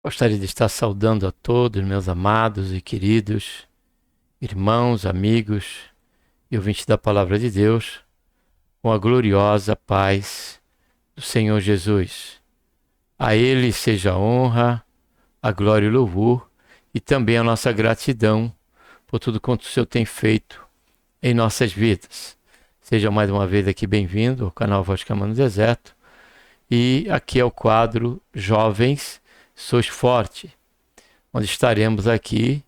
Gostaria de estar saudando a todos, meus amados e queridos irmãos, amigos e ouvintes da Palavra de Deus, com a gloriosa paz do Senhor Jesus. A Ele seja a honra, a glória e o louvor e também a nossa gratidão por tudo quanto o Senhor tem feito em nossas vidas. Seja mais uma vez aqui bem-vindo ao canal Voz Clamando no Deserto. E aqui é o quadro Jovens Sois Forte, onde estaremos aqui,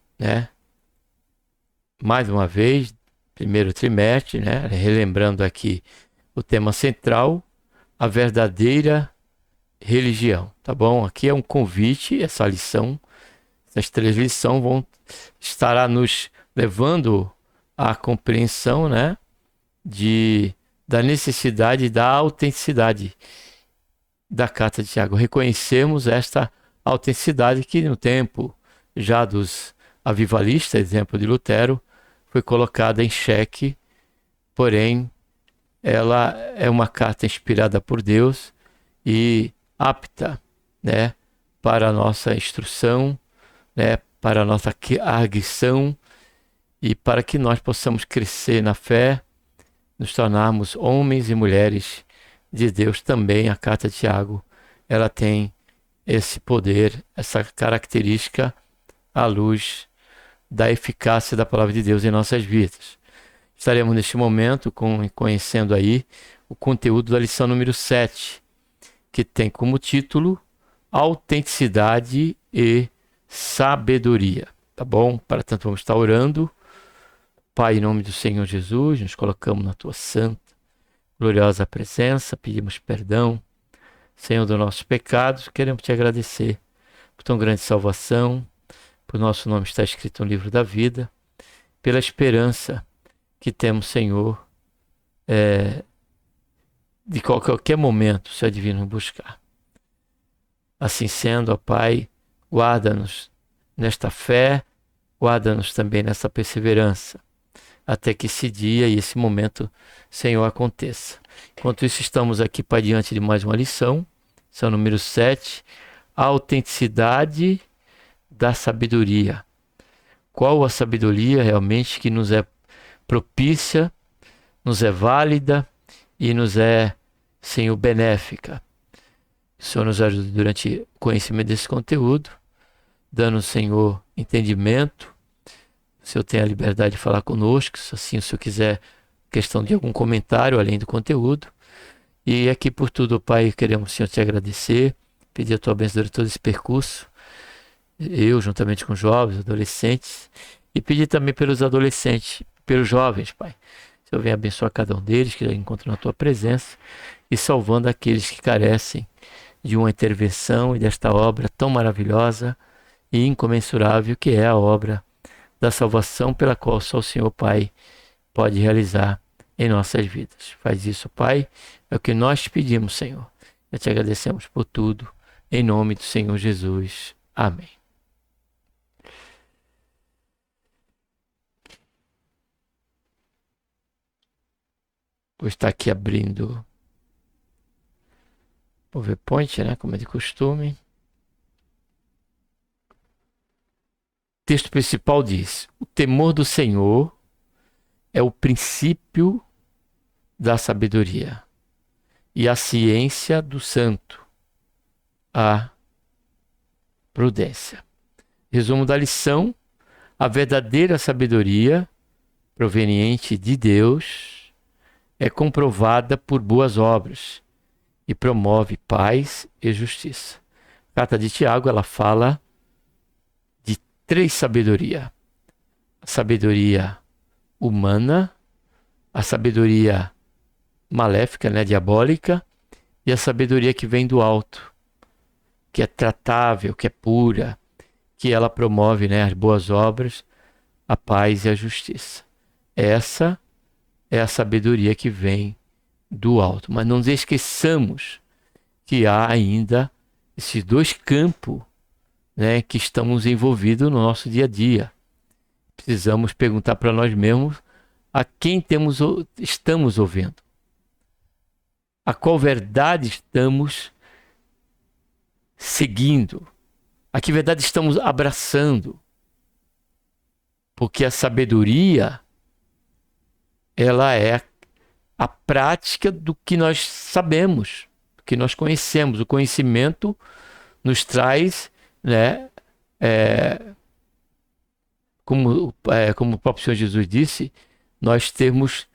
mais uma vez, primeiro trimestre, relembrando aqui o tema central, a verdadeira religião, tá bom? Aqui é um convite, essa lição, essas 3 lições estará nos levando à compreensão, da necessidade da autenticidade da carta de Tiago. Reconhecemos esta autenticidade que no tempo já dos avivalistas, exemplo de Lutero, foi colocada em xeque, porém ela é uma carta inspirada por Deus e apta, para a nossa instrução, para a nossa arguição e para que nós possamos crescer na fé, nos tornarmos homens e mulheres de Deus. Também a carta de Tiago, ela tem esse poder, essa característica à luz da eficácia da palavra de Deus em nossas vidas. Estaremos neste momento conhecendo aí o conteúdo da lição número 7, que tem como título Autenticidade e Sabedoria. Tá bom? Para tanto, vamos estar orando. Pai, em nome do Senhor Jesus, nos colocamos na Tua santa, gloriosa presença, pedimos perdão, Senhor, dos nossos pecados. Queremos Te agradecer por tão grande salvação, por nosso nome estar escrito no livro da vida, pela esperança que temos, Senhor, de qualquer momento, o Senhor divino buscar. Assim sendo, ó Pai, guarda-nos nesta fé, guarda-nos também nessa perseverança, até que esse dia e esse momento, Senhor, aconteça. Enquanto isso, estamos aqui para diante de mais uma lição número 7, a autenticidade da sabedoria. Qual a sabedoria realmente que nos é propícia, nos é válida e nos é, Senhor, benéfica. O Senhor nos ajude durante o conhecimento desse conteúdo, dando, Senhor, entendimento. O Senhor tem a liberdade de falar conosco, se assim o Senhor quiser, questão de algum comentário além do conteúdo. E aqui por tudo, Pai, queremos, Senhor, Te agradecer, pedir a Tua bênção durante todo esse percurso, eu juntamente com jovens, adolescentes, e pedir também pelos adolescentes, pelos jovens, Pai. O Senhor venha abençoar cada um deles que já encontram a Tua presença e salvando aqueles que carecem de uma intervenção e desta obra tão maravilhosa e incomensurável que é a obra da salvação pela qual só o Senhor, Pai, pode realizar em nossas vidas. Faz isso, Pai, é o que nós te pedimos, Senhor. E te agradecemos por tudo, em nome do Senhor Jesus. Amém. Vou estar aqui abrindo o PowerPoint, como é de costume. O texto principal diz: o temor do Senhor é o princípio da sabedoria e a ciência do santo, a prudência. Resumo da lição: a verdadeira sabedoria proveniente de Deus é comprovada por boas obras e promove paz e justiça. A carta de Tiago, ela fala de 3 sabedorias: a sabedoria humana, a sabedoria maléfica, diabólica, e a sabedoria que vem do alto, que é tratável, que é pura, que ela promove as boas obras, a paz e a justiça. Essa é a sabedoria que vem do alto. Mas não nos esqueçamos que há ainda esses 2 campos que estamos envolvidos no nosso dia a dia. Precisamos perguntar para nós mesmos a quem estamos ouvindo, a qual verdade estamos seguindo, a que verdade estamos abraçando. Porque a sabedoria, ela é a prática do que nós sabemos, do que nós conhecemos. O conhecimento nos traz, né, como o próprio Senhor Jesus disse, nós temos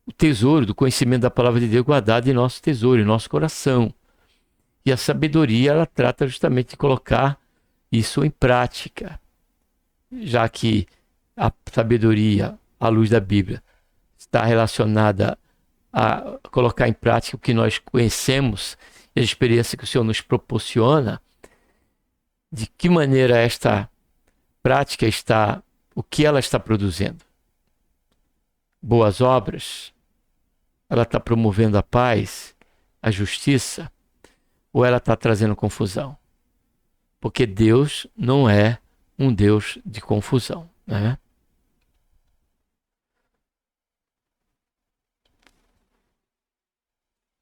o tesouro do conhecimento da palavra de Deus guardado em nosso tesouro, em nosso coração. E a sabedoria, ela trata justamente de colocar isso em prática, já que a sabedoria, à luz da Bíblia, está relacionada a colocar em prática o que nós conhecemos e a experiência que o Senhor nos proporciona. De que maneira esta prática está, o que ela está produzindo? Boas obras? Ela está promovendo a paz, a justiça? Ou ela está trazendo confusão? Porque Deus não é um Deus de confusão, né?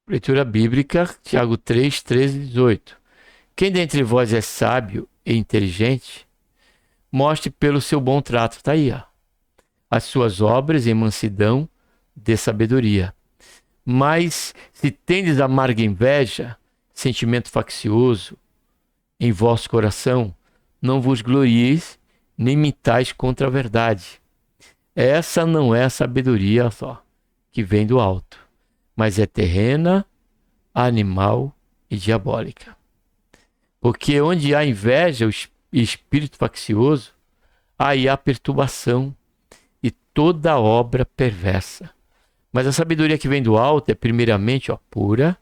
Leitura bíblica, Tiago 3, 13 e 18. Quem dentre vós é sábio e inteligente, mostre pelo seu bom trato, está aí, ó, as suas obras em mansidão de sabedoria. Mas se tendes amarga inveja, sentimento faccioso em vosso coração, não vos glorieis, nem mintais contra a verdade. Essa não é a sabedoria só, que vem do alto, mas é terrena, animal e diabólica. Porque onde há inveja e espírito faccioso, aí há perturbação e toda obra perversa. Mas a sabedoria que vem do alto é primeiramente, pura,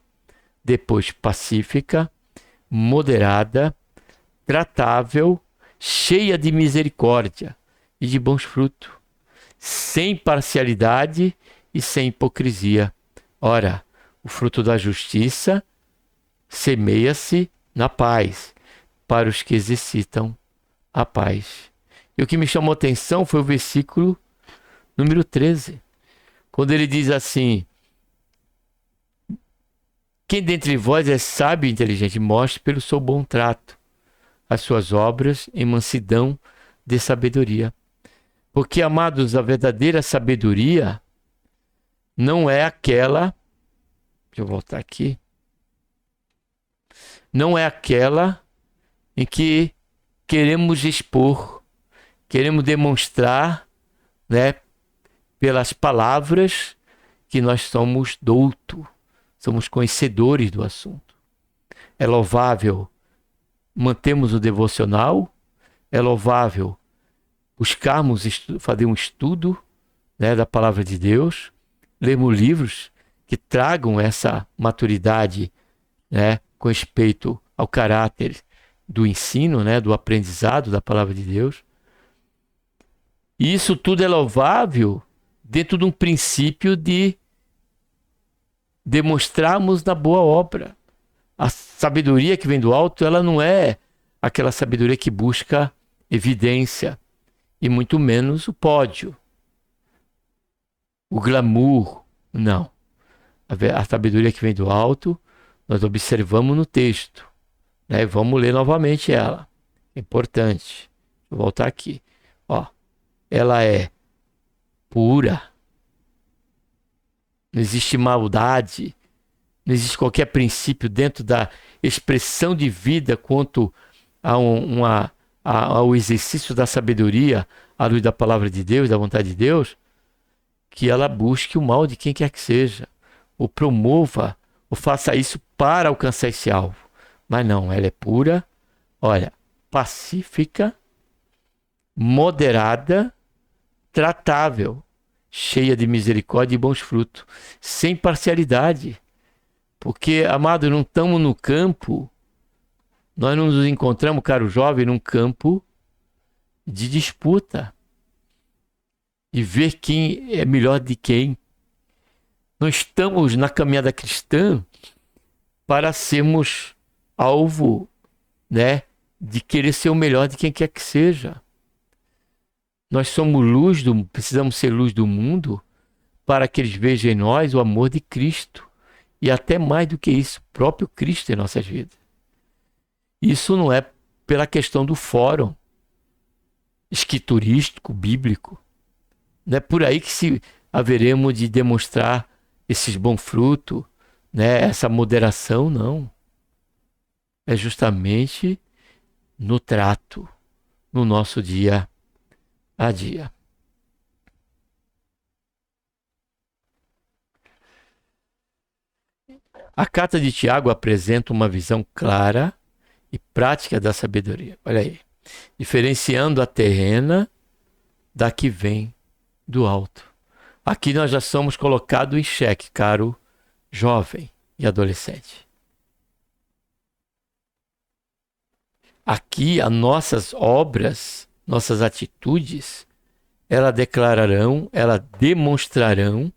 depois pacífica, moderada, tratável, cheia de misericórdia e de bons frutos, sem parcialidade e sem hipocrisia. Ora, o fruto da justiça semeia-se na paz, para os que exercitam a paz. E o que me chamou a atenção foi o versículo número 13, quando ele diz assim: quem dentre vós é sábio e inteligente, mostre pelo seu bom trato as suas obras em mansidão de sabedoria. Porque, amados, a verdadeira sabedoria não é aquela... Deixa eu voltar aqui. Não é aquela em que queremos expor, queremos demonstrar, né, pelas palavras que nós somos doutos, somos conhecedores do assunto. É louvável mantermos o devocional, é louvável buscarmos fazer um estudo, né, da palavra de Deus, lermos livros que tragam essa maturidade, né, com respeito ao caráter do ensino, né, do aprendizado da palavra de Deus. E isso tudo é louvável dentro de um princípio de demonstrarmos na boa obra. A sabedoria que vem do alto, ela não é aquela sabedoria que busca evidência, e muito menos o pódio, o glamour. Não. A sabedoria que vem do alto, nós observamos no texto, né? Vamos ler novamente ela. É importante. Vou voltar aqui. Ela é pura. Não existe maldade. Não existe qualquer princípio dentro da expressão de vida quanto ao exercício da sabedoria à luz da palavra de Deus, da vontade de Deus, que ela busque o mal de quem quer que seja, ou promova, ou faça isso para alcançar esse alvo. Mas não, ela é pura, olha, pacífica, moderada, tratável, cheia de misericórdia e bons frutos, sem parcialidade. Porque, amado, não estamos no campo, nós não nos encontramos, caro jovem, num campo de disputa e ver quem é melhor de quem. Nós estamos na caminhada cristã para sermos alvo, né, de querer ser o melhor de quem quer que seja. Nós somos luz precisamos ser luz do mundo para que eles vejam em nós o amor de Cristo. E até mais do que isso, o próprio Cristo em nossas vidas. Isso não é pela questão do fórum escriturístico, bíblico. Não é por aí que se haveremos de demonstrar esses bons frutos, né? Essa moderação, não. É justamente no trato, no nosso dia a dia. A carta de Tiago apresenta uma visão clara e prática da sabedoria. Olha aí. Diferenciando a terrena da que vem do alto. Aqui nós já somos colocados em xeque, caro jovem e adolescente. Aqui as nossas obras, nossas atitudes, elas declararão, elas demonstrarão,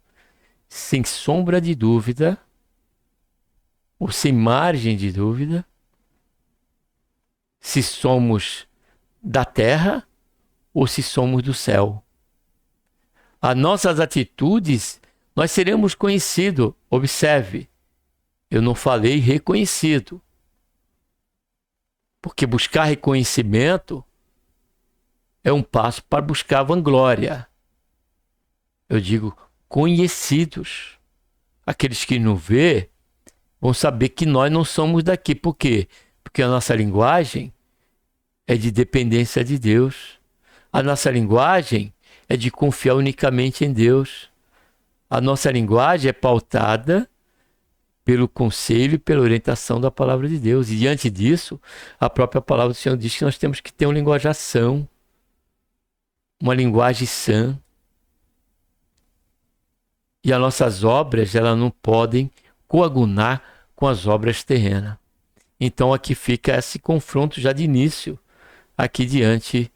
sem sombra de dúvida, ou sem margem de dúvida, se somos da terra ou se somos do céu. As nossas atitudes, nós seremos conhecidos. Observe, eu não falei reconhecido. Porque buscar reconhecimento é um passo para buscar vanglória. Eu digo conhecidos. Aqueles que não vê vão saber que nós não somos daqui. Por quê? Porque a nossa linguagem é de dependência de Deus. A nossa linguagem é de confiar unicamente em Deus. A nossa linguagem é pautada pelo conselho e pela orientação da palavra de Deus. E diante disso, a própria palavra do Senhor diz que nós temos que ter uma linguajação, uma linguagem sã. E as nossas obras, elas não podem coagunar com as obras terrenas. Então aqui fica esse confronto já de início, aqui diante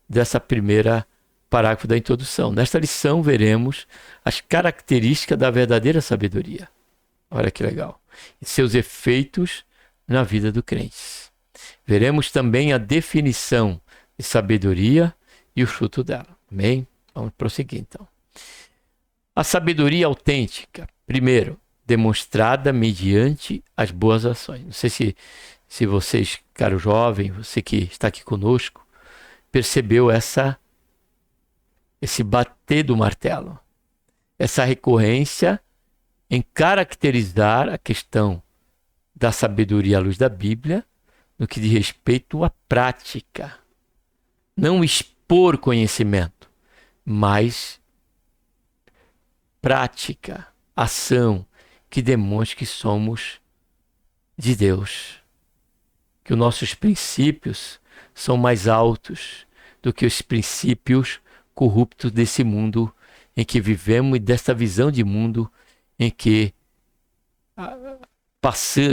dessa primeira parágrafo da introdução. Nesta lição veremos as características da verdadeira sabedoria. Olha que legal. E seus efeitos na vida do crente. Veremos também a definição de sabedoria e o fruto dela. Amém? Vamos prosseguir então. A sabedoria autêntica, primeiro, demonstrada mediante as boas ações. Não sei se vocês, caro jovem, você que está aqui conosco, percebeu esse bater do martelo, essa recorrência em caracterizar a questão da sabedoria à luz da Bíblia no que diz respeito à prática. Não expor conhecimento, mas prática, ação que demonstre que somos de Deus. Que os nossos princípios são mais altos do que os princípios corruptos desse mundo em que vivemos e desta visão de mundo em que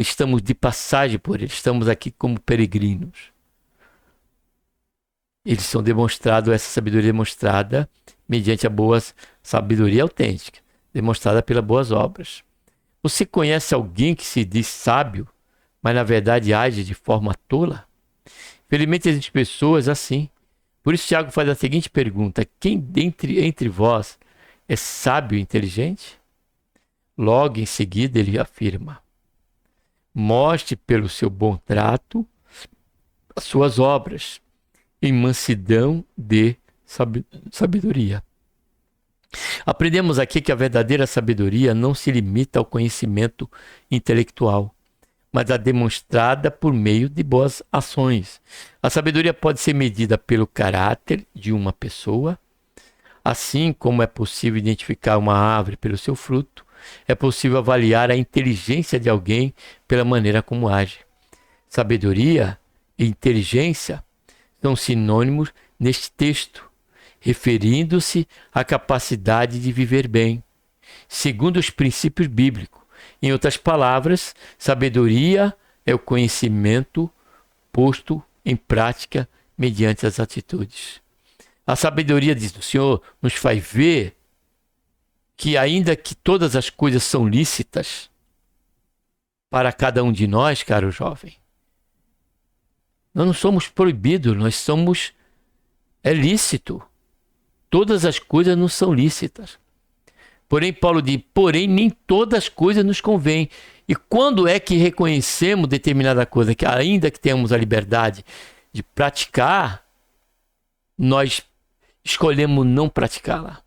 estamos de passagem por ele, estamos aqui como peregrinos. Eles são demonstrados, essa sabedoria demonstrada mediante a boa sabedoria autêntica, demonstrada pelas boas obras. Você conhece alguém que se diz sábio, mas na verdade age de forma tola? Felizmente existem pessoas assim. Por isso Tiago faz a seguinte pergunta: quem entre vós é sábio e inteligente? Logo em seguida ele afirma: mostre pelo seu bom trato as suas obras, em mansidão de sabedoria. Aprendemos aqui que a verdadeira sabedoria não se limita ao conhecimento intelectual, mas é demonstrada por meio de boas ações. A sabedoria pode ser medida pelo caráter de uma pessoa, assim como é possível identificar uma árvore pelo seu fruto, é possível avaliar a inteligência de alguém pela maneira como age. Sabedoria e inteligência são sinônimos neste texto, referindo-se à capacidade de viver bem, segundo os princípios bíblicos. Em outras palavras, sabedoria é o conhecimento posto em prática mediante as atitudes. A sabedoria, diz o Senhor, nos faz ver que ainda que todas as coisas são lícitas para cada um de nós, caro jovem, nós não somos proibidos, é lícito. todas as coisas não são lícitas. Porém, Paulo diz, porém, nem todas as coisas nos convêm. E quando é que reconhecemos determinada coisa, que ainda que tenhamos a liberdade de praticar, nós escolhemos não praticá-la?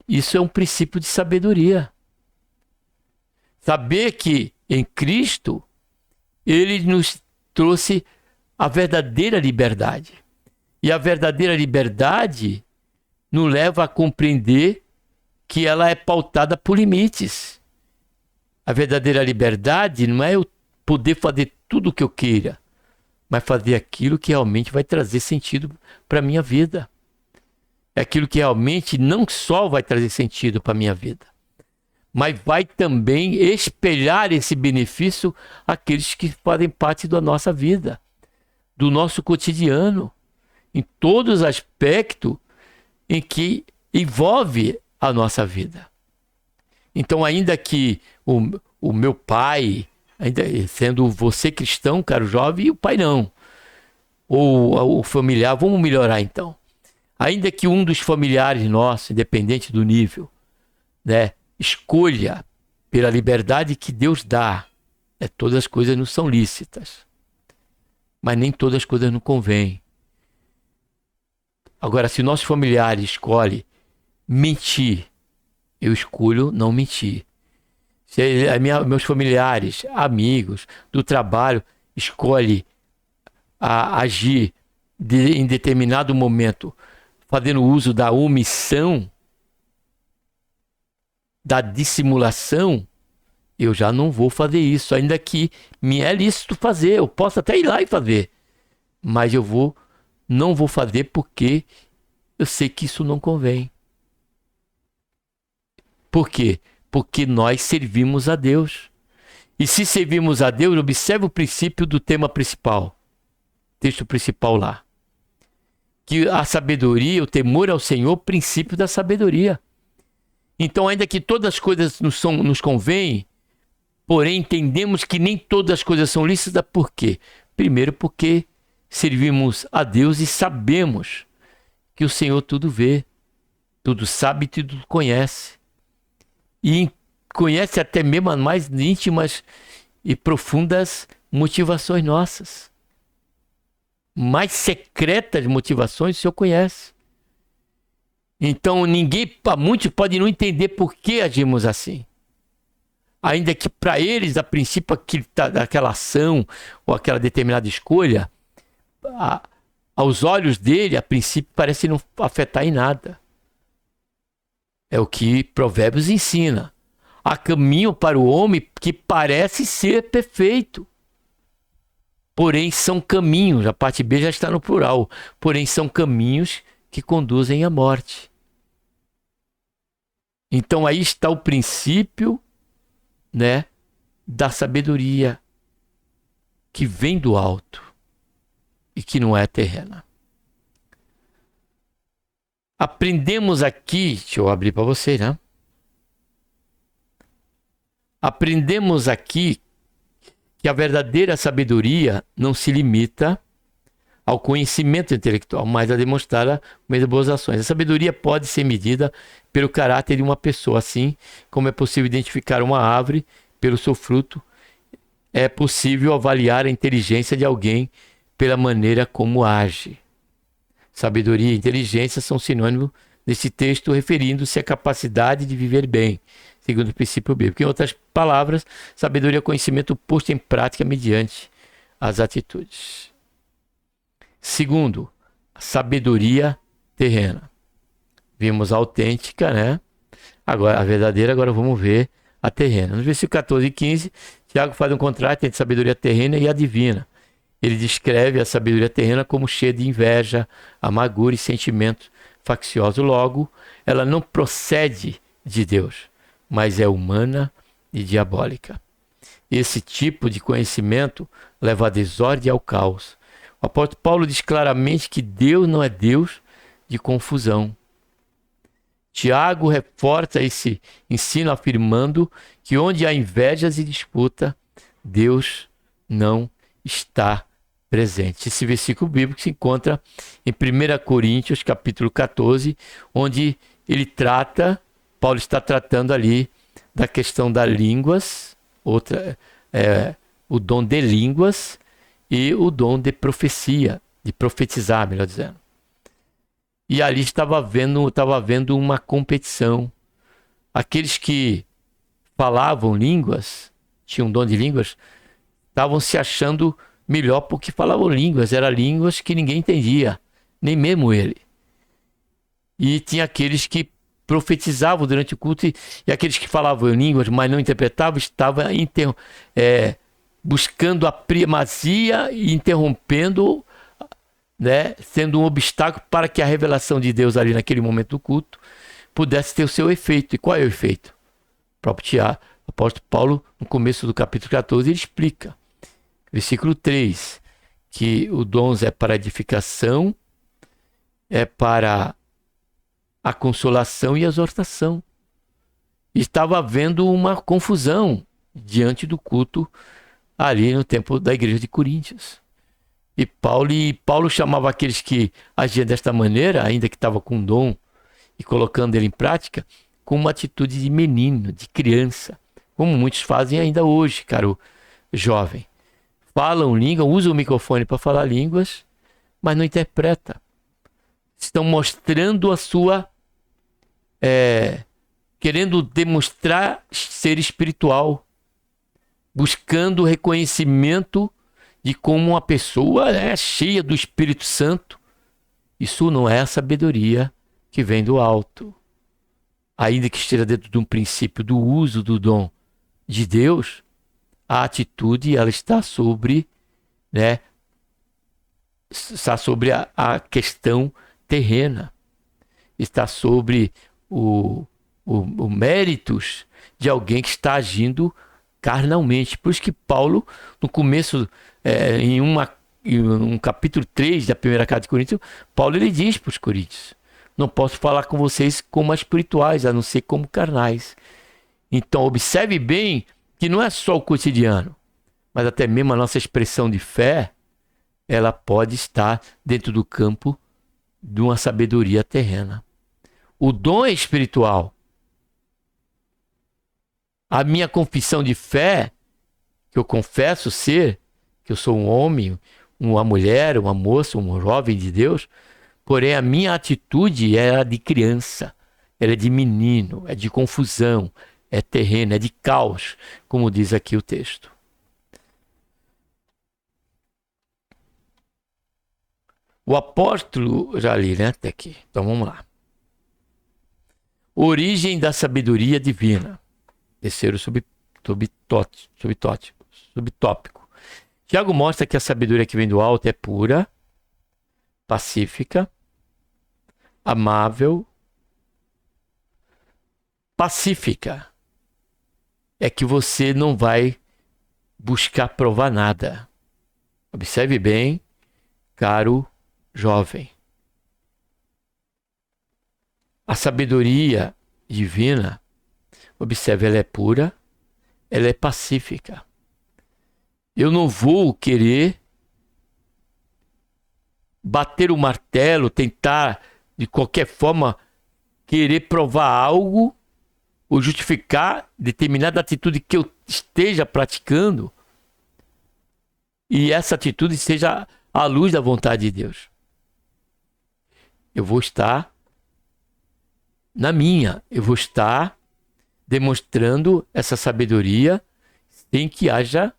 Isso é um princípio de sabedoria. Saber que em Cristo, Ele nos trouxe a verdadeira liberdade. E a verdadeira liberdade nos leva a compreender que ela é pautada por limites. A verdadeira liberdade não é eu poder fazer tudo o que eu queira, mas fazer aquilo que realmente vai trazer sentido para a minha vida. É aquilo que realmente não só vai trazer sentido para a minha vida, mas vai também espelhar esse benefício àqueles que fazem parte da nossa vida, do nosso cotidiano, em todos os aspectos em que envolve a nossa vida. Então, ainda que o meu pai, ainda sendo você cristão, caro jovem, e o pai não, ou o familiar, vamos melhorar então. Ainda que um dos familiares nossos, independente do nível, né, escolha pela liberdade que Deus dá, todas as coisas não são lícitas, mas nem todas as coisas não convêm. Agora, se nossos familiares escolhem mentir, eu escolho não mentir. Se meus familiares, amigos do trabalho escolhem agir em determinado momento, fazendo uso da omissão, da dissimulação, eu já não vou fazer isso, ainda que me é lícito fazer, eu posso até ir lá e fazer, mas não vou fazer porque eu sei que isso não convém. Por quê? Porque nós servimos a Deus. E se servimos a Deus, observe o princípio do tema principal, texto principal lá. Que a sabedoria, o temor ao Senhor, princípio da sabedoria. Então, ainda que todas as coisas nos convêm, porém entendemos que nem todas as coisas são lícitas. Por quê? Primeiro, porque servimos a Deus e sabemos que o Senhor tudo vê, tudo sabe e tudo conhece. E conhece até mesmo as mais íntimas e profundas motivações nossas. Mais secretas motivações o Senhor conhece. Então muitos podem não entender por que agimos assim. Ainda que para eles, a princípio, aquela ação ou aquela determinada escolha, aos olhos dele, a princípio, parece não afetar em nada. É o que Provérbios ensina. Há caminho para o homem que parece ser perfeito. Porém, são caminhos, a parte B já está no plural. Porém, são caminhos que conduzem à morte. Então, aí está o princípio, né, da sabedoria que vem do alto e que não é terrena. Aprendemos aqui, deixa eu abrir para você, né? Aprendemos aqui que a verdadeira sabedoria não se limita ao conhecimento intelectual, mas a demonstrar as boas ações. A sabedoria pode ser medida pelo caráter de uma pessoa, assim como é possível identificar uma árvore pelo seu fruto. É possível avaliar a inteligência de alguém pela maneira como age. Sabedoria e inteligência são sinônimos nesse texto, referindo-se à capacidade de viver bem, segundo o princípio bíblico. Em outras palavras, sabedoria é conhecimento posto em prática mediante as atitudes. Segundo, a sabedoria terrena. Vimos a autêntica, né? Agora, a verdadeira, agora vamos ver a terrena. No versículo 14 e 15, Tiago faz um contraste entre sabedoria terrena e a divina. Ele descreve a sabedoria terrena como cheia de inveja, amargura e sentimentos facciosos. Logo, ela não procede de Deus, mas é humana e diabólica. Esse tipo de conhecimento leva à desordem e ao caos. O apóstolo Paulo diz claramente que Deus não é Deus de confusão. Tiago reforça esse ensino afirmando que onde há invejas e disputa, Deus não está presente. Esse versículo bíblico se encontra em 1 Coríntios, capítulo 14, onde Paulo está tratando ali da questão das línguas, o dom de línguas e o dom de profecia, de profetizar, melhor dizendo. E ali estava havendo uma competição. Aqueles que falavam línguas, tinham dom de línguas, estavam se achando melhor porque falavam línguas. Eram línguas que ninguém entendia, nem mesmo ele. E tinha aqueles que profetizavam durante o culto, e aqueles que falavam línguas, mas não interpretavam, estavam buscando a primazia e interrompendo, né, sendo um obstáculo para que a revelação de Deus ali naquele momento do culto pudesse ter o seu efeito. E qual é o efeito? O próprio apóstolo Paulo, no começo do capítulo 14, ele explica, versículo 3, que o dons é para edificação, é para a consolação e a exortação. Estava havendo uma confusão diante do culto ali no templo da igreja de Coríntios. E Paulo chamava aqueles que agiam desta maneira, ainda que estava com dom, e colocando ele em prática, com uma atitude de menino, de criança, como muitos fazem ainda hoje, caro jovem. Falam língua, usam o microfone para falar línguas, mas não interpreta. Estão mostrando a sua... querendo demonstrar ser espiritual, buscando reconhecimento de como uma pessoa é cheia do Espírito Santo. Isso não é a sabedoria que vem do alto. Ainda que esteja dentro de um princípio do uso do dom de Deus, a atitude ela está sobre, né, está sobre a questão terrena, está sobre o méritos de alguém que está agindo carnalmente. Por isso que Paulo, no começo, em um capítulo 3 da primeira carta de Coríntios, Paulo ele diz para os coríntios: não posso falar com vocês como espirituais, a não ser como carnais. Então observe bem que não é só o cotidiano, mas até mesmo a nossa expressão de fé, ela pode estar dentro do campo de uma sabedoria terrena. O dom é espiritual. A minha confissão de fé, que eu confesso ser, que eu sou um homem, uma mulher, uma moça, um jovem de Deus, porém a minha atitude é de criança, ela é de menino, é de confusão, é terreno, é de caos, como diz aqui o texto. O apóstolo, já li, né, até aqui, então vamos lá. Origem da sabedoria divina. Terceiro subtópico. Tiago mostra que a sabedoria que vem do alto é pura, pacífica, amável. Pacífica é que você não vai buscar provar nada. Observe bem, caro jovem. A sabedoria divina, observe, ela é pura, ela é pacífica. Eu não vou querer bater o martelo, tentar de qualquer forma querer provar algo ou justificar determinada atitude que eu esteja praticando, e essa atitude seja à luz da vontade de Deus. Eu vou estar eu vou estar demonstrando essa sabedoria sem que haja,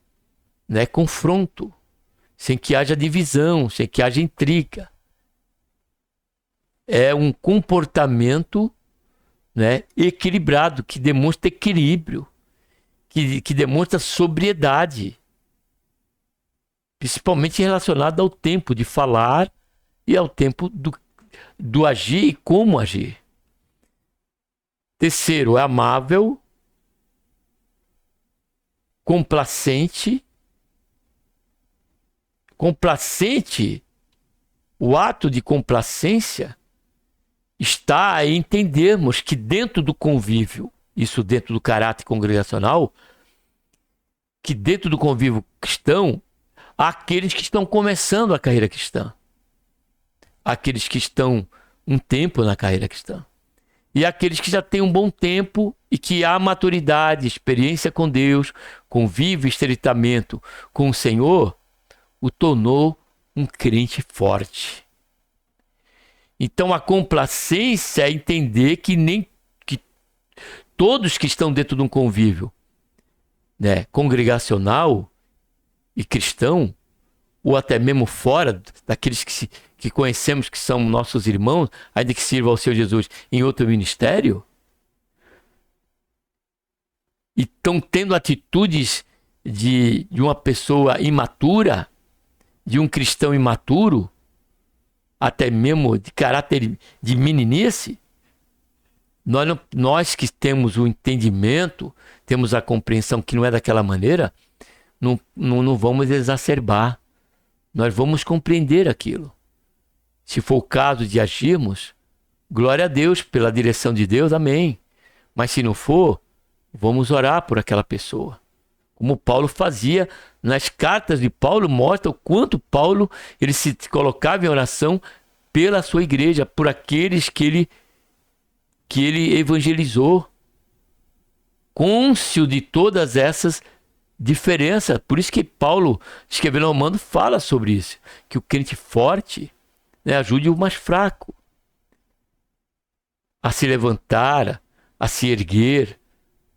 né, confronto, sem que haja divisão, sem que haja intriga. É um comportamento, né, equilibrado, que demonstra equilíbrio, que demonstra sobriedade, principalmente relacionado ao tempo de falar e ao tempo do agir e como agir. Terceiro, é amável, complacente. Complacente, o ato de complacência está em entendermos que dentro do convívio, isso dentro do caráter congregacional, que dentro do convívio cristão, àqueles que estão começando a carreira cristã, aqueles que estão um tempo na carreira cristã, e aqueles que já têm um bom tempo e que há maturidade, experiência com Deus, convívio, estreitamento com o Senhor, o tornou um crente forte. Então a complacência é entender que nem que todos que estão dentro de um convívio, né, congregacional e cristão, ou até mesmo fora daqueles que conhecemos que são nossos irmãos, ainda que sirvam ao Senhor Jesus em outro ministério, e estão tendo atitudes de uma pessoa imatura, de um cristão imaturo, até mesmo de caráter de meninice, nós que temos o entendimento, temos a compreensão que não é daquela maneira, não vamos exacerbar. Nós vamos compreender aquilo. Se for o caso de agirmos, glória a Deus pela direção de Deus, amém. Mas se não for, vamos orar por aquela pessoa. Como Paulo fazia nas cartas de Paulo, mostra o quanto Paulo ele se colocava em oração pela sua igreja, por aqueles que ele evangelizou, cônscio de todas essas diferenças. Por isso que Paulo, escrevendo ao Romano, fala sobre isso, que o crente forte, né, ajude o mais fraco a se levantar, a se erguer,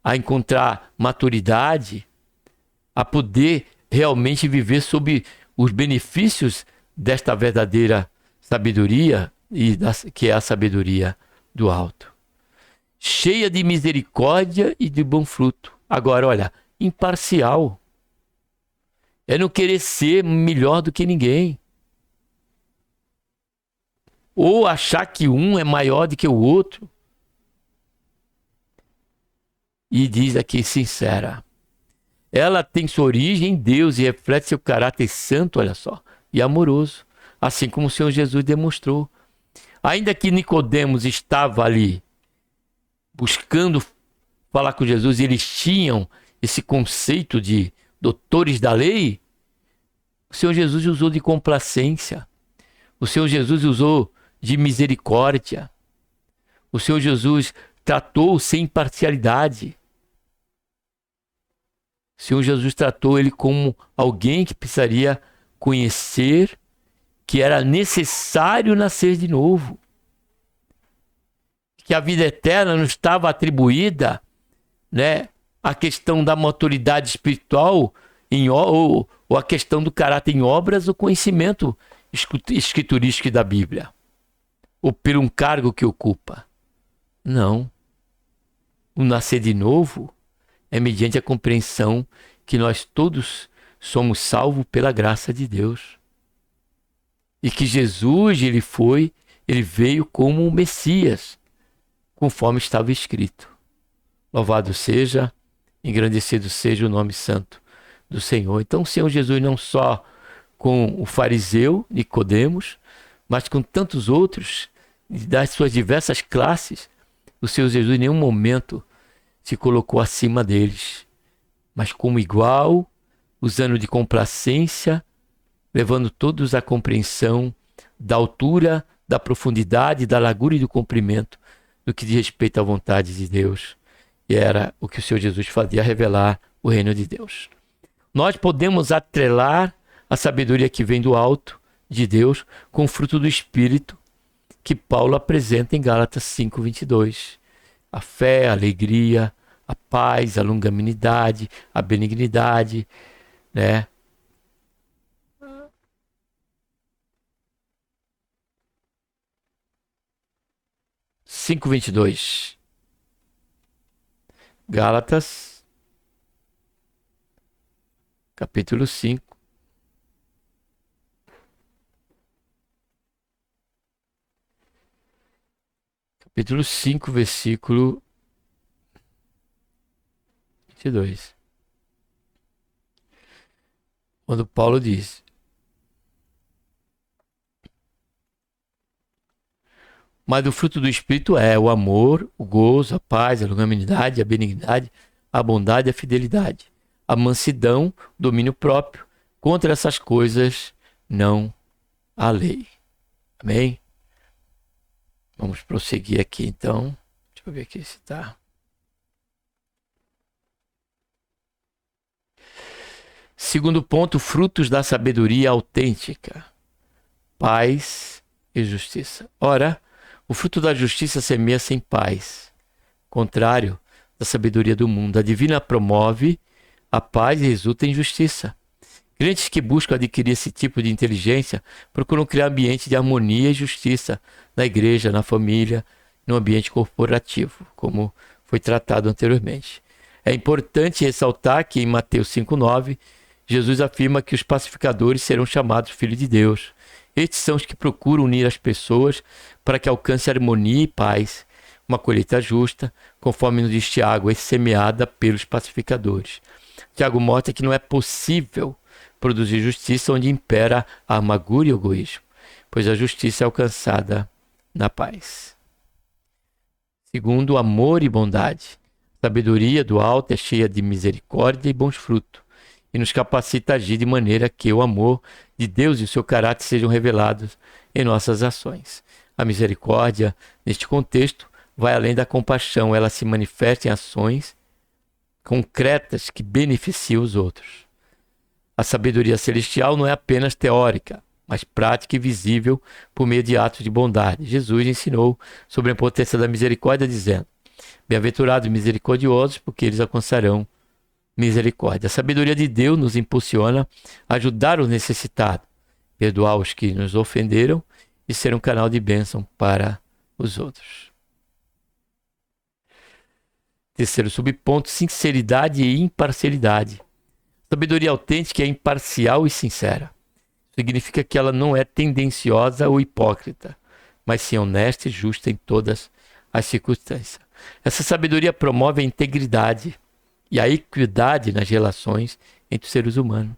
a encontrar maturidade, a poder realmente viver sob os benefícios desta verdadeira sabedoria, que é a sabedoria do alto. Cheia de misericórdia e de bom fruto. Agora, olha, imparcial. É não querer ser melhor do que ninguém. Ou achar que um é maior do que o outro. E diz aqui, sincera. Ela tem sua origem em Deus e reflete seu caráter santo, olha só, e amoroso, assim como o Senhor Jesus demonstrou. Ainda que Nicodemos estava ali buscando falar com Jesus, e eles tinham esse conceito de doutores da lei, o Senhor Jesus usou de complacência, o Senhor Jesus usou de misericórdia, o Senhor Jesus tratou sem parcialidade. O Senhor Jesus tratou ele como alguém que precisaria conhecer que era necessário nascer de novo. Que a vida eterna não estava atribuída, né, à questão da maturidade espiritual ou a questão do caráter em obras ou conhecimento escriturístico da Bíblia. Ou por um cargo que ocupa. Não. O nascer de novo é mediante a compreensão que nós todos somos salvos pela graça de Deus. E que Jesus, ele veio como o Messias, conforme estava escrito. Louvado seja, engrandecido seja o nome santo do Senhor. Então o Senhor Jesus não só com o fariseu Nicodemos, mas com tantos outros das suas diversas classes, o Senhor Jesus em nenhum momento se colocou acima deles, mas como igual, usando de complacência, levando todos à compreensão da altura, da profundidade, da largura e do comprimento do que diz respeito à vontade de Deus. E era o que o Senhor Jesus fazia, revelar o reino de Deus. Nós podemos atrelar a sabedoria que vem do alto de Deus com o fruto do Espírito que Paulo apresenta em Gálatas 5:22. A fé, a alegria, a paz, a longanimidade, a benignidade, né? Cinco 22. Gálatas, capítulo 5. Capítulo 5, versículo 22. Quando Paulo diz: mas o fruto do Espírito é o amor, o gozo, a paz, a longanimidade, a benignidade, a bondade, a fidelidade, a mansidão, o domínio próprio. Contra essas coisas não há lei. Amém? Vamos prosseguir aqui então. Deixa eu ver aqui se está. Segundo ponto, frutos da sabedoria autêntica. Paz e justiça. Ora, o fruto da justiça semeia-se em paz, contrário da sabedoria do mundo. A divina promove a paz e resulta em justiça. Crentes que buscam adquirir esse tipo de inteligência procuram criar ambiente de harmonia e justiça na igreja, na família, no ambiente corporativo, como foi tratado anteriormente. É importante ressaltar que em Mateus 5,9, Jesus afirma que os pacificadores serão chamados filhos de Deus. Estes são os que procuram unir as pessoas para que alcance harmonia e paz, uma colheita justa, conforme nos diz Tiago, é semeada pelos pacificadores. Tiago mostra que não é possível produzir justiça onde impera a amargura e o egoísmo, pois a justiça é alcançada na paz. Segundo, amor e bondade. A sabedoria do alto é cheia de misericórdia e bons frutos, e nos capacita a agir de maneira que o amor de Deus e o seu caráter sejam revelados em nossas ações. A misericórdia, neste contexto, vai além da compaixão, ela se manifesta em ações concretas que beneficiam os outros. A sabedoria celestial não é apenas teórica, mas prática e visível por meio de atos de bondade. Jesus ensinou sobre a importância da misericórdia, dizendo: bem-aventurados e misericordiosos, porque eles alcançarão misericórdia. A sabedoria de Deus nos impulsiona a ajudar os necessitados, perdoar os que nos ofenderam e ser um canal de bênção para os outros. Terceiro subponto, sinceridade e imparcialidade. Sabedoria autêntica é imparcial e sincera. Significa que ela não é tendenciosa ou hipócrita, mas sim honesta e justa em todas as circunstâncias. Essa sabedoria promove a integridade e a equidade nas relações entre os seres humanos.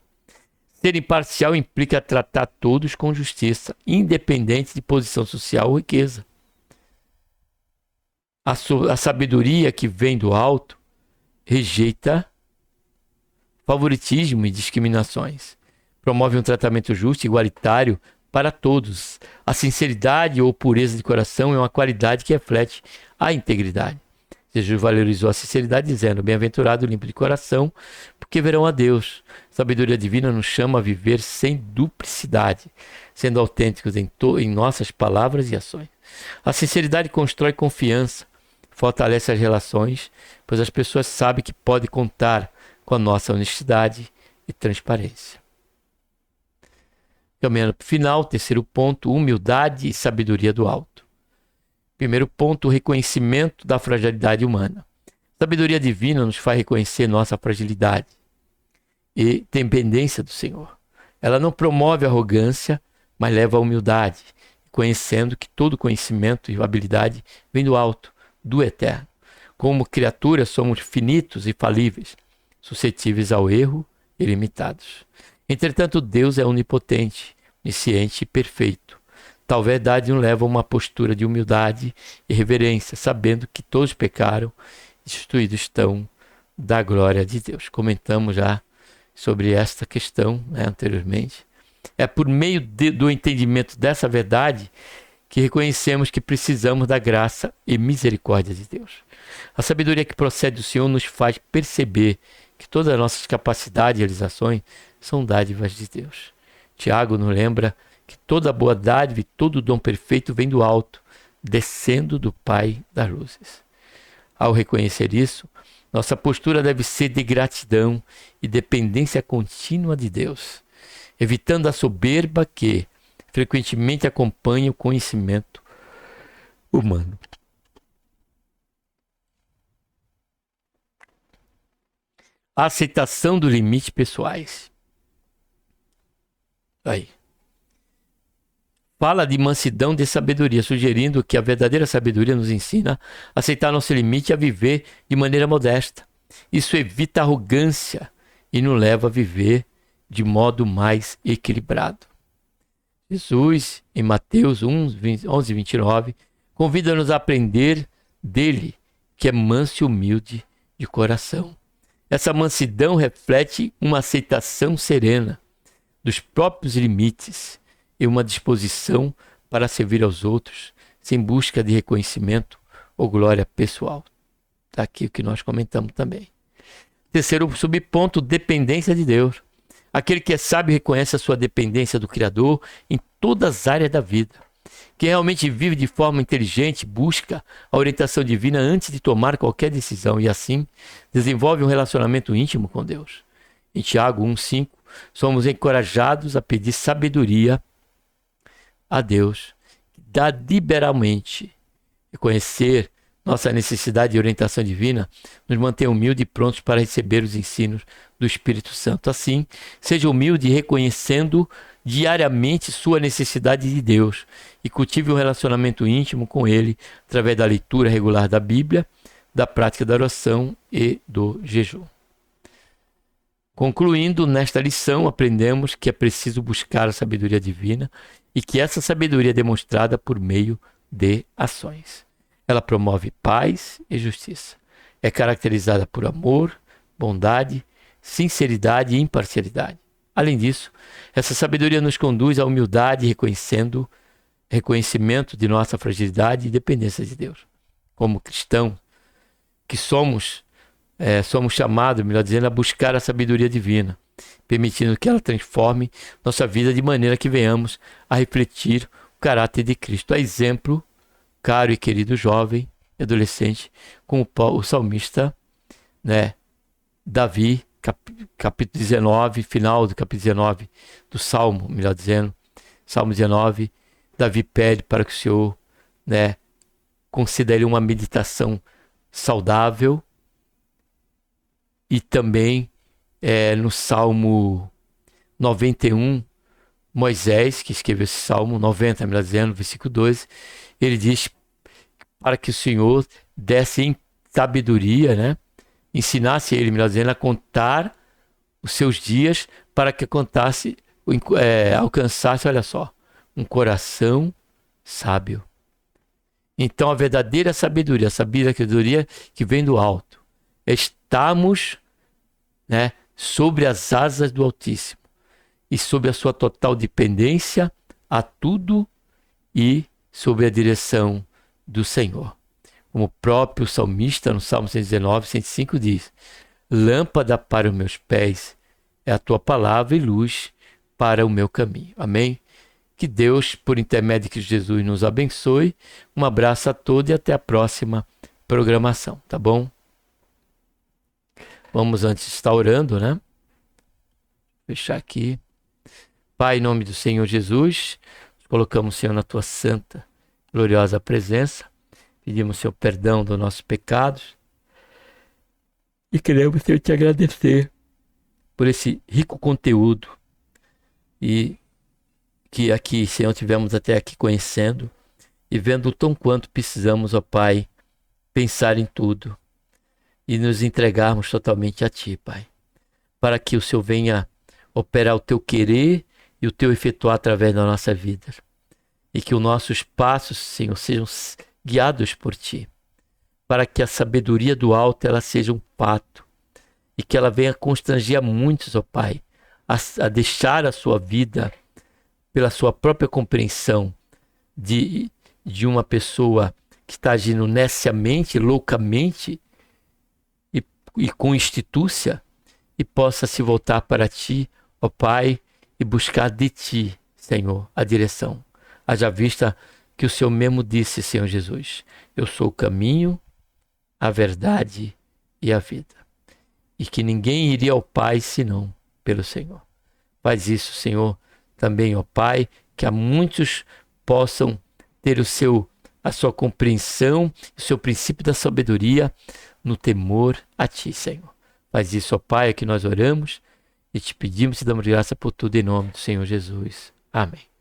Ser imparcial implica tratar todos com justiça, independente de posição social ou riqueza. A sabedoria que vem do alto rejeita favoritismo e discriminações. Promove um tratamento justo e igualitário para todos. A sinceridade ou pureza de coração é uma qualidade que reflete a integridade. Jesus valorizou a sinceridade dizendo: bem-aventurado o limpo de coração, porque verão a Deus. Sabedoria divina nos chama a viver sem duplicidade, sendo autênticos em nossas palavras e ações. A sinceridade constrói confiança, fortalece as relações, pois as pessoas sabem que podem contar com a nossa honestidade e transparência. Caminhando para o final, terceiro ponto, humildade e sabedoria do alto. Primeiro ponto, o reconhecimento da fragilidade humana. Sabedoria divina nos faz reconhecer nossa fragilidade e dependência do Senhor. Ela não promove arrogância, mas leva à humildade, conhecendo que todo conhecimento e habilidade vem do alto, do eterno. Como criaturas somos finitos e falíveis, suscetíveis ao erro e limitados. Entretanto, Deus é onipotente, onisciente e perfeito. Tal verdade nos leva a uma postura de humildade e reverência, sabendo que todos pecaram e destituídos estão da glória de Deus. Comentamos já sobre esta questão anteriormente. É por meio do entendimento dessa verdade que reconhecemos que precisamos da graça e misericórdia de Deus. A sabedoria que procede do Senhor nos faz perceber que todas as nossas capacidades e realizações são dádivas de Deus. Tiago nos lembra que toda boa dádiva e todo dom perfeito vem do alto, descendo do Pai das luzes. Ao reconhecer isso, nossa postura deve ser de gratidão e dependência contínua de Deus, evitando a soberba que frequentemente acompanha o conhecimento humano. A aceitação dos limites pessoais. Aí. Fala de mansidão de sabedoria, sugerindo que a verdadeira sabedoria nos ensina a aceitar nosso limite e a viver de maneira modesta. Isso evita a arrogância e nos leva a viver de modo mais equilibrado. Jesus, em Mateus 11, 29, convida-nos a aprender dele, que é manso e humilde de coração. Essa mansidão reflete uma aceitação serena, dos próprios limites e uma disposição para servir aos outros, sem busca de reconhecimento ou glória pessoal. Está aqui o que nós comentamos também. Terceiro subponto, dependência de Deus. Aquele que é sábio reconhece a sua dependência do Criador em todas as áreas da vida. Quem realmente vive de forma inteligente busca a orientação divina antes de tomar qualquer decisão e assim desenvolve um relacionamento íntimo com Deus. Em Tiago 1,5, somos encorajados a pedir sabedoria a Deus, que dá liberalmente. Reconhecer nossa necessidade de orientação divina nos mantém humildes e prontos para receber os ensinos do Espírito Santo. Assim, seja humilde reconhecendo diariamente sua necessidade de Deus e cultive um relacionamento íntimo com Ele através da leitura regular da Bíblia, da prática da oração e do jejum. Concluindo, nesta lição, aprendemos que é preciso buscar a sabedoria divina e que essa sabedoria é demonstrada por meio de ações. Ela promove paz e justiça. É caracterizada por amor, bondade, sinceridade e imparcialidade. Além disso, essa sabedoria nos conduz à humildade, reconhecimento de nossa fragilidade e dependência de Deus. Como cristãos que somos chamados, melhor dizendo, a buscar a sabedoria divina, permitindo que ela transforme nossa vida de maneira que venhamos a refletir o caráter de Cristo. A exemplo, caro e querido jovem e adolescente, como o salmista, Davi, capítulo 19, final do capítulo 19 do Salmo, melhor dizendo, Salmo 19, Davi pede para que o Senhor conceda ele uma meditação saudável. E também no Salmo 91, Moisés, que escreveu esse Salmo 90, melhor dizendo, versículo 12, ele diz para que o Senhor desse em sabedoria, ensinasse ele, melhor dizendo, a contar os seus dias para que alcançasse, olha só, um coração sábio. Então a verdadeira sabedoria, a sabedoria que vem do alto, estamos sobre as asas do Altíssimo e sobre a sua total dependência a tudo e sobre a direção do Senhor. Como o próprio salmista no Salmo 119, 105 diz: lâmpada para os meus pés é a tua palavra e luz para o meu caminho. Amém? Que Deus, por intermédio de Cristo Jesus, nos abençoe. Um abraço a todos e até a próxima programação, tá bom? Vamos antes estar orando, Fechar aqui. Pai, em nome do Senhor Jesus, colocamos, Senhor, na tua santa, gloriosa presença. Pedimos, Senhor, perdão dos nossos pecados. E queremos, Senhor, te agradecer por esse rico conteúdo. E que aqui, Senhor, tivemos até aqui conhecendo e vendo o tão quanto precisamos, ó Pai, pensar em tudo e nos entregarmos totalmente a Ti, Pai, para que o Senhor venha operar o Teu querer e o Teu efetuar através da nossa vida. E que os nossos passos, Senhor, sejam guiados por Ti, para que a sabedoria do alto ela seja um pato e que ela venha constranger a muitos, ó Pai, a deixar a sua vida pela sua própria compreensão de uma pessoa que está agindo neciamente, loucamente, e com institúcia, e possa se voltar para Ti, ó Pai, e buscar de Ti, Senhor, a direção. Haja vista que o Senhor mesmo disse, Senhor Jesus: eu sou o caminho, a verdade e a vida. E que ninguém iria ao Pai senão pelo Senhor. Faz isso, Senhor, também, ó Pai, que a muitos possam ter a sua compreensão, o seu princípio da sabedoria no temor a Ti, Senhor. Faz isso, ó Pai, é que nós oramos e te pedimos e damos graça por tudo em nome do Senhor Jesus. Amém.